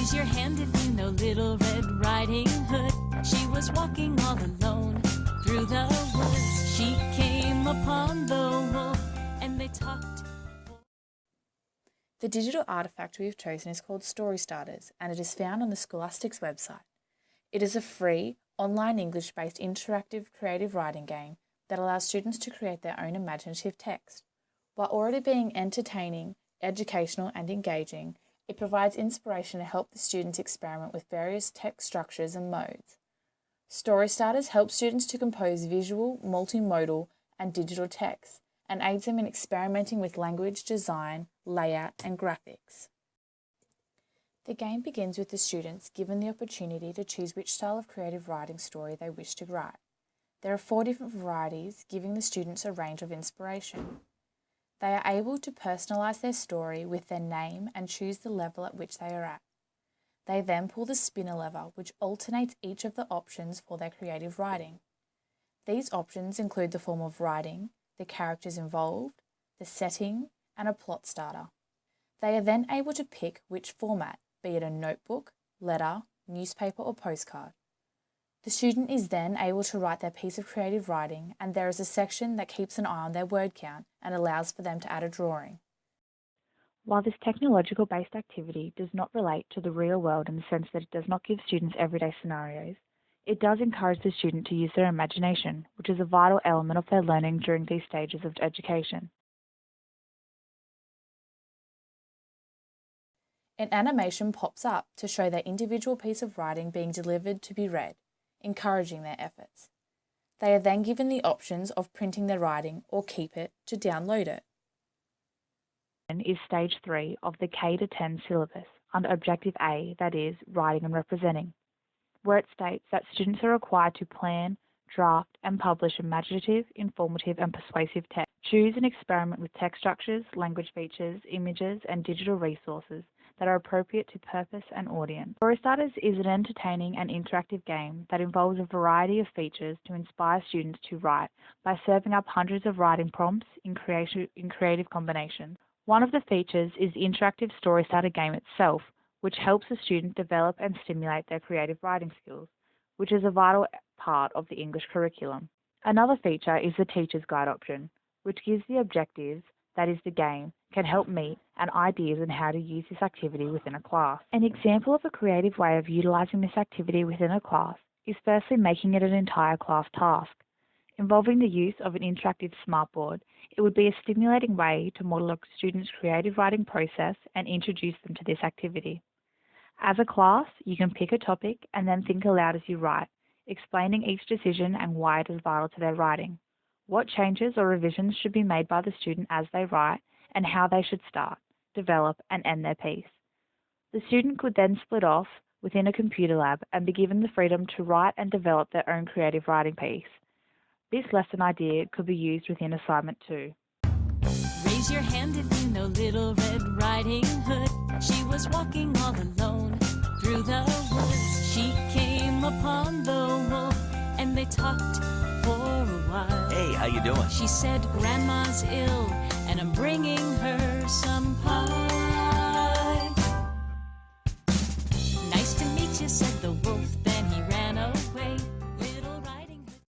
Raise your hand if you know Little Red Riding Hood. She was walking all alone through the woods. She came upon the wolf and they talked. The digital artefact we have chosen is called Story Starters, and it is found on the Scholastic's website. It is a free, online English-based interactive creative writing game that allows students to create their own imaginative text. While already being entertaining, educational and engaging, it provides inspiration to help the students experiment with various text structures and modes. Story Starters help students to compose visual, multimodal and digital texts and aids them in experimenting with language, design, layout and graphics. The game begins with the students given the opportunity to choose which style of creative writing story they wish to write. There are 4 different varieties, giving the students a range of inspiration. They are able to personalise their story with their name and choose the level at which they are at. They then pull the spinner lever, which alternates each of the options for their creative writing. These options include the form of writing, the characters involved, the setting, and a plot starter. They are then able to pick which format, be it a notebook, letter, newspaper, or postcard. The student is then able to write their piece of creative writing, and there is a section that keeps an eye on their word count and allows for them to add a drawing. While this technological-based activity does not relate to the real world in the sense that it does not give students everyday scenarios, it does encourage the student to use their imagination, which is a vital element of their learning during these stages of education. An animation pops up to show their individual piece of writing being delivered to be read, encouraging their efforts. They are then given the options of printing their writing or keep it to download it. Is Stage 3 of the K-10 syllabus under Objective A, that is, Writing and Representing, where it states that students are required to plan, draft and publish imaginative, informative and persuasive text. Choose and experiment with text structures, language features, images and digital resources that are appropriate to purpose and audience. Story Starters is an entertaining and interactive game that involves a variety of features to inspire students to write by serving up hundreds of writing prompts in creative combinations. One of the features is the interactive Story Starter game itself, which helps the student develop and stimulate their creative writing skills, which is a vital part of the English curriculum. Another feature is the Teacher's Guide option, which gives the objectives, that is the game, can help meet and ideas on how to use this activity within a class. An example of a creative way of utilising this activity within a class is firstly making it an entire class task. Involving the use of an interactive smartboard, it would be a stimulating way to model a student's creative writing process and introduce them to this activity. As a class, you can pick a topic and then think aloud as you write, explaining each decision and why it is vital to their writing, what changes or revisions should be made by the student as they write, and how they should start, develop, and end their piece. The student could then split off within a computer lab and be given the freedom to write and develop their own creative writing piece. This lesson idea could be used within assignment 2. Raise your hand if you know Little Red Riding Hood. She was walking all alone through the woods. She came upon the wolf and they talked for a while. Hey, how you doing? She said, Grandma's ill and I'm bringing her some pie.